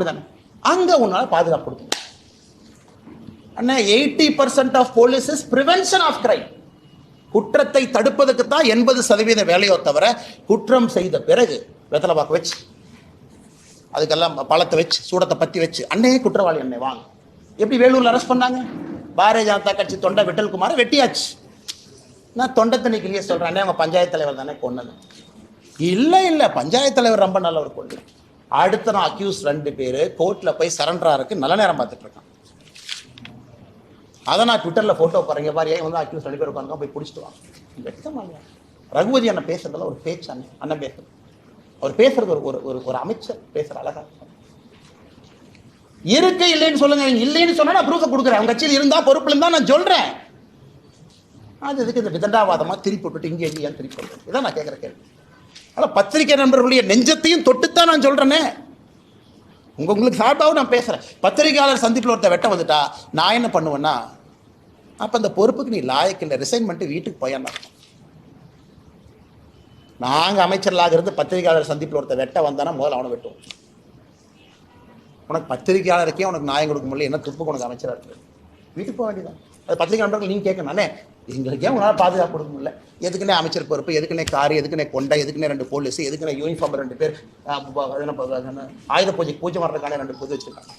தானே. அங்க உன்னால பாதுகாப்பு கொடுத்துங்க. அண்ணா 80% of police is prevention of crime. குற்றத்தை தடுப்பதற்கு தான் 80% வேலையோ தவிர, குற்றம் செய்த பிறகு வெத்தலை பாக்க வச்சு, அதுக்கெல்லாம் பழத்தை வச்சு, சூடத்தை பத்தி வச்சு, அண்ணே குற்றவாளி அண்ணே வாங்க. எப்படி வேலூர்ல அரெஸ்ட் பண்ணாங்க? பாரதிய ஜனதா கட்சி தொண்டை விட்டல்குமாரை வெட்டியாச்சு. நான் தொண்டை தண்ணிக்கிலேயே சொல்றேன், அவங்க பஞ்சாயத்து தலைவர் தானே கொன்னது. இல்ல பஞ்சாயத்து தலைவர் ரொம்ப நல்லவர் கொண்டு. அடுத்த நான் அக்யூஸ் 2 பேர் கோர்ட்ல போய் சரண்டரா இருக்கு, நல்ல நேரம் பார்த்துட்டு இருக்கான். அதை நான் ட்விட்டர்ல போட்டோ போறேங்க பாரு, ஏன் வந்து அக்யூஸ் 2 பேர் உட்காந்து போய் பிடிச்சிட்டு வாங்க. ரகுபதி அண்ணன் பேசுறதுல ஒரு பேச்சு, அண்ணன் பேசுறது, அவர் பேசுறது ஒரு அமைச்சர் பேசுற அழகா இருக்க. இல்லைன்னு சொல்லுங்க, இல்லைன்னு சொன்னா நான் ப்ரூஃப் கொடுக்குறேன். அவங்க கட்சியில் இருந்தா பொறுப்புல இருந்தா நான் சொல்றேன். அது இதுக்கு இந்த விதண்டாவாதமா திருப்பி விட்டுட்டு இங்கே ஏன் திருப்பி சொல்றேன்? இதான் நான் கேட்குற கேள்வி. ஆனால் பத்திரிகை நண்பர்களுடைய நெஞ்சத்தையும் தொட்டுத்தான் நான் சொல்றேனே. உங்களுக்கு சார்பாகவும் நான் பேசுறேன். பத்திரிகையாளர் சந்திப்பில் ஒருத்த வெட்ட வந்துட்டா நான் என்ன பண்ணுவேன்னா, அப்ப அந்த பொறுப்புக்கு நீ லாயக்கு இல்லை, ரிசைன் பண்ணிட்டு வீட்டுக்கு போயான்னா. நாங்கள் அமைச்சர்களாக இருந்து பத்திரிகையாளர் சந்திப்பில் ஒருத்தர் வெட்ட வந்தானா முதல்ல அவனை வெட்டுவோம். உனக்கு பத்திரிகையாளருக்கே உனக்கு நியாயம் கொடுக்க முடியல, என்ன துப்புக்கு உனக்கு அமைச்சராக இருக்கு? வீட்டுக்கு போக வேண்டியதான். அது பத்திரிகை நண்பர்கள் நீங்கள் கேட்கணும், அண்ணே எங்களுக்கே உங்களால் பாதுகாப்பு கொடுக்க முடியல, எதுக்குன்னே அமைச்சர் பொறுப்பு, எதுக்குன்னே காரு, எதுக்குன்னே கொண்டை, எதுக்குன்னே 2 போலீஸ், எதுக்குன்னே யூனிஃபார்ம் 2 பேர், ஆயுத பூஜை வர்றதுக்கான 2 பொது வச்சுருக்காங்க.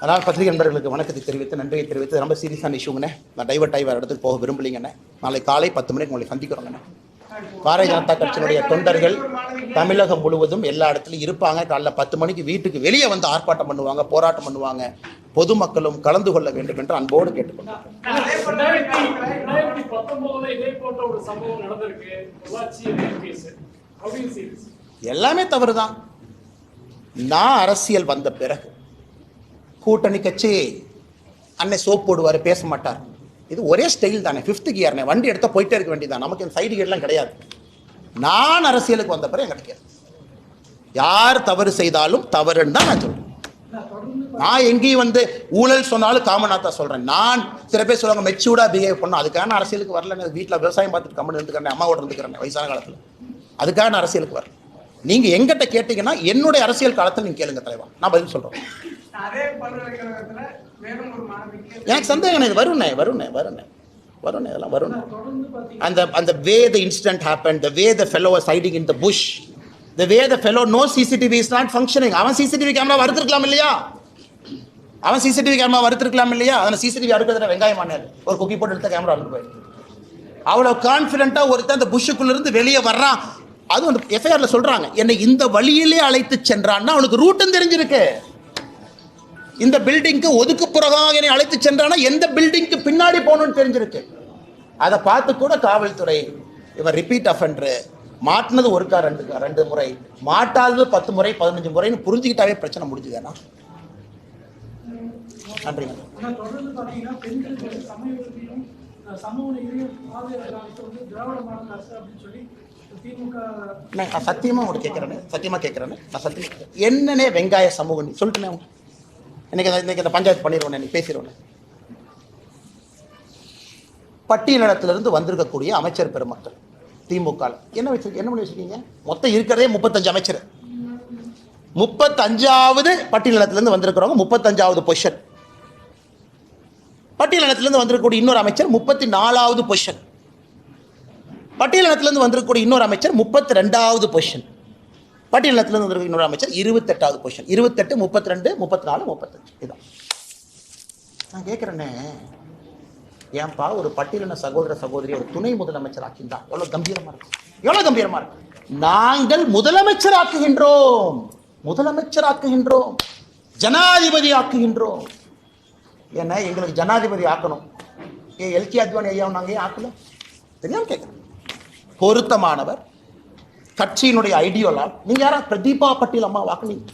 அதனால் பத்திரிகை நண்பர்களுக்கு வணக்கத்தை தெரிவித்து நன்றியை தெரிவித்து, ரொம்ப சீரியஸான இஷ்யூங்கண்ணே. நான் டைவர்ட் ஆகி வேறு இடத்துக்கு போக விரும்பலிங்கண்ணே. நாளை காலை 10 மணிக்கு உங்களை சந்திக்கிறோங்கண்ணே. பாரதிய ஜனதா கட்சியினுடைய தொண்டர்கள் தமிழகம் முழுவதும் எல்லா இடத்துலையும் இருப்பாங்க. காலைல 10 மணிக்கு வீட்டுக்கு வெளியே வந்து ஆர்ப்பாட்டம் பண்ணுவாங்க, போராட்டம் பண்ணுவாங்க. பொதுமக்களும் கலந்து கொள்ள வேண்டும் என்று அன்போடு கேட்டுக்கொண்டார். 2019 இதே போன்ற ஒரு சம்பவம் நடந்திருக்கு. எல்லாமே தவறுதான். நான் அரசியல் வந்த பிறகு கூட்டணி கட்சி அன்னை சோப் போடுவார், பேச மாட்டார். இது ஒரே ஸ்டைல் தானே, 5th கியர்னே, வண்டி எடுத்தால் போயிட்டே இருக்க வேண்டியதான். நமக்கு இந்த சைடு கியர்லாம் கிடையாது. நான் அரசியலுக்கு வந்த பிறகு எங்களுக்கு யார் தவறு செய்தாலும் தவறுன்னு தான் நான் சொல்றேன். நான் எங்கேயும் வந்து ஊழல் சொன்னாலும் காமனாத்தா சொல்றேன். நான் சில பேர் சொல்லுவாங்க மெச்சூர்டா பிஹேவ் பண்ணணும், அதுக்கான அரசியலுக்கு வரல. வீட்டில் விவசாயம் பார்த்துட்டு கம்மன் இருந்துக்கிறேன், அம்மாவோட இருந்துக்கிறேன் வயசான காலத்தில், அதுக்கான அரசியலுக்கு வரல. நீங்க எங்கிட்ட கேட்டீங்கன்னா என்னுடைய அரசியல் காலத்தில் நீங்க கேளுங்க தலைவா, நான் பதில் சொல்றேன். எனக்கு சந்தேகம் இது வரும்னே இதெல்லாம் வரும். அந்த வே the incident happened, the way the fellow was hiding in the bush, the way the fellow knows CCTV is not functioning. அவன் CCTV கேமரா வறுத்திருக்கலாம் இல்லையா? அதனால CCTV அடுக்கிறதுல வெங்காயம் ஆனாரு, ஒரு குக்கி போட்டு எடுத்த கேமரா அறுத்து போயிருக்கு. அவ்வளவு கான்ஃபிடென்ட்டா ஒருத்தன் அந்த புஷ்ஷுக்குள்ள இருந்து வெளியே வர்றான். அது அந்த எஃப்ஐஆர்ல சொல்றாங்க, என்னை இந்த வழியிலே அழைத்து சென்றான்னா அவனுக்கு ரூட்டும் தெரிஞ்சிருக்கு. இந்த பில்டிங்க்கு ஒதுக்குப்புறமாக என்னை அழைத்து சென்றானா எந்த பில்டிங்க்கு பின்னாடி போகணும்னு தெரிஞ்சிருக்கு. அதை பார்த்து கூட காவல்துறை இவர் ரிப்பீட் அஃபெண்டர், மாட்டினது ஒருக்கா 2 முறை, மாட்டாதது 10 முறை 15 முறைன்னு புரிஞ்சுக்கிட்டாவே பிரச்சனை முடிஞ்சுதானா? நன்றி. தொடர்ந்து பாத்தீங்கன்னா பெண்களுக்கு சமூக நீதியும் திராவிட மாடல் அரசு அப்படின்னு சொல்லி திமுக சத்தியமா உங்களுக்கு கேட்கிறேன். என்னன்னே வெங்காய சமூக நீதி சொல்லிட்டேன். இன்னைக்கு இந்த பஞ்சாயத்து பண்ணிடுவோம், நீ பேசிடுவோம். பட்டியலிடத்திலிருந்து வந்திருக்கக்கூடிய அமைச்சர் பெருமக்கள் திமுக என்ன பண்ணி வச்சிருக்கீங்க? மொத்தம் இருக்கிறதே 35 அமைச்சர். 35வது பட்டியலிடத்திலிருந்து வந்திருக்கிறவங்க 35வது பொசிஷன். பட்டியலிடத்திலிருந்து வந்திருக்கக்கூடிய இன்னொரு அமைச்சர் 34வது பொசிஷன். பட்டியலிடத்திலிருந்து வந்திருக்கக்கூடிய இன்னொரு அமைச்சர் 32வது பொசிஷன். பட்டியலிடத்திலிருந்து வந்திருக்க இன்னொரு அமைச்சர் 28வது பொசிஷன். 28, 32, 34, 35 இதான். நான் கேட்கிறேன்னே, ஏன்பா ஒரு பட்டியலின சகோதர சகோதரி ஒரு துணை முதலமைச்சர் ஆக்கியிருந்தா எவ்வளவு கம்பீரமா இருக்கும். நாங்கள் முதலமைச்சர் ஆக்குகின்றோம், ஜனாதிபதி ஆக்குகின்றோம். ஏன்னா எங்களுக்கு ஜனாதிபதி ஆக்கணும். எல்கே அத்வானி ஐயா நாங்க ஏன் ஆக்கல தெரியாம கேட்கிறேன். பொருத்தமானவர், கட்சியினுடைய ஐடியோலா. நீங்க யாரா பிரதீபா பட்டீல் அம்மா வாக்குனீங்க?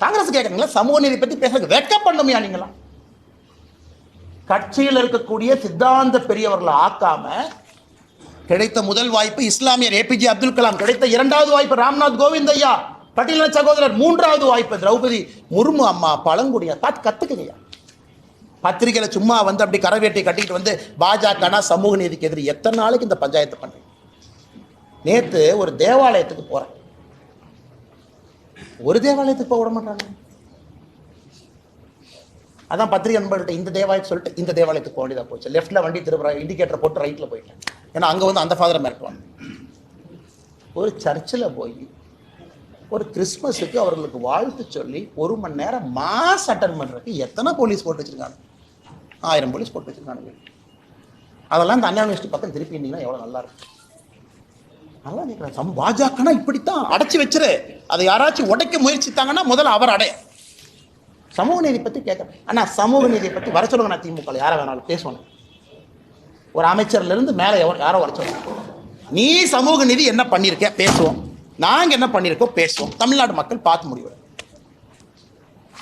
காங்கிரஸ் கேட்கறீங்களா? சமூக நீதி பத்தி பேசுறதுக்கு வெட்கப்படணுமையா? நீங்களா கட்சியில் இருக்கக்கூடிய சித்தாந்த பெரியவர்களை ஆக்காம, கிடைத்த முதல் வாய்ப்பு இஸ்லாமியர் ஏபிஜே அப்துல் கலாம், கிடைத்த 2வது வாய்ப்பு ராம்நாத் கோவிந்த் ஐயா பட்டீலின சகோதரர், 3வது வாய்ப்பு திரௌபதி முர்மு அம்மா பழங்குடியா. பார்த்து கத்துக்குங்கய்யா. பத்திரிகையில சும்மா வந்து அப்படி கரவேட்டை கட்டிக்கிட்டு வந்து பாஜக சமூக நீதிக்கு எதிரி. எத்தனை நாளைக்கு இந்த பஞ்சாயத்து பண்றீங்க? நேத்து ஒரு தேவாலயத்துக்கு போறேன், ஒரு தேவாலயத்துக்கு போக விட மாட்டாங்க. அதான் பத்திரிகை நண்பர்கிட்ட இந்த தேவாலயத்தை சொல்லிட்டு இந்த தேவாலயத்துக்கு போக வேண்டியதாக போச்சு. லெஃப்ட்ல வண்டி திரும்ப இண்டிகேட்டர் போட்டு ரைட்ல போயிட்டேன். ஏன்னா அங்க வந்து அந்த ஃபாதரை மிரட்டுவாங்க. ஒரு சர்ச்சில் போய் ஒரு கிறிஸ்மஸுக்கு அவர்களுக்கு வாழ்த்து சொல்லி 1 மணி நேரம் மாஸ் அட்டன் பண்றதுக்கு எத்தனை போலீஸ் போட்டு வச்சிருக்காங்க? 1000 போலீஸ் போட்டு வச்சிருக்காங்க. அதெல்லாம் இந்த அண்ணா யூனிவர்சிட்டி பக்கம் திருப்பி இருந்தீங்கன்னா எவ்வளவு நல்லா இருக்கும். நல்லா கேட்குறேன். பாஜகனா இப்படித்தான் அடைச்சி வச்சிரு. அதை யாராச்சும் உடைக்க முயற்சித்தாங்கன்னா முதல்ல அவர் அடைய. சமூக நீதி பத்தி கேட்கறேன். ஆனா சமூக நீதியை பத்தி வர சொல்லுங்க. நான் திமுக யாரை வேணாலும் பேசுவேன். ஒரு அமைச்சர்ல இருந்து மேல யாரோ வர சொல்லுங்க. நீ சமூக நீதி என்ன பண்ணிருக்க பேசுவோம், நாங்க என்ன பண்ணிருக்கோம் பேசுவோம். தமிழ்நாடு மக்கள் பார்த்து முடிவு.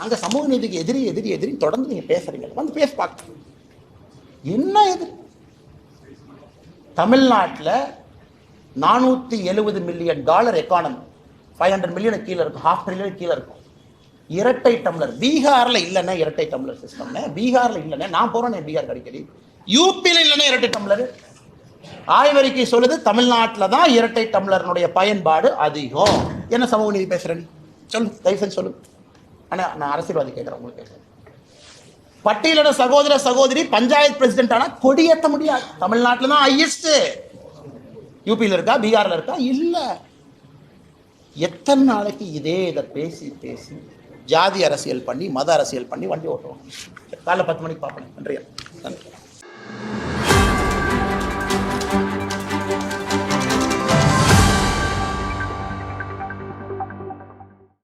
அங்க சமூக நீதிக்கு எதிரி எதிரி எதிரி தொடர்ந்து நீங்க பேசுறீங்க. வந்து பேச பார்க்க என்ன எதிரி? தமிழ்நாட்டில் $470 மில்லியன் எக்கானமி, 500 மில்லியன் கீழே இருக்கும், $500 மில்லியன் கீழே இருக்கும். இரட்டை டம்ளர் பீகார்ல இல்லைன்னா இரட்டை டம்ளர் சிஸ்டம், பீகார்ல இல்லைன்னா நான் போறேன் பீகார் அடிக்கடி, யூபியில் இல்லைன்னா இரட்டை டம்ளர். ஆய்வறிக்கை சொல்லுது தமிழ்நாட்டில் தான் இரட்டை டம்ளர்னுடைய பயன்பாடு அதிகம். என்ன சமூக நீதி பேசுற நீ? சொல்லு, தயவு செஞ்சு சொல்லு. ஆனா நான் அரசியல்வாதி கேட்கிறேன், உங்களுக்கு கேட்கிறேன். பட்டியலிட சகோதர சகோதரி பஞ்சாயத்து பிரசிடென்ட் ஆனா கொடியேற்ற முடியாது. தமிழ்நாட்டில் தான் ஹையஸ்ட். யூபியில் இருக்கா, பீகார்ல இருக்கா? இல்ல. எத்தனை நாளைக்கு இதை பேசி பேசி ஜாதி அரசியல் பண்ணி மத அரசியல் பண்ணி வண்டி ஓட்டுவோம். காலைல 10 மணிக்கு பார்ப்பேன். நன்றி.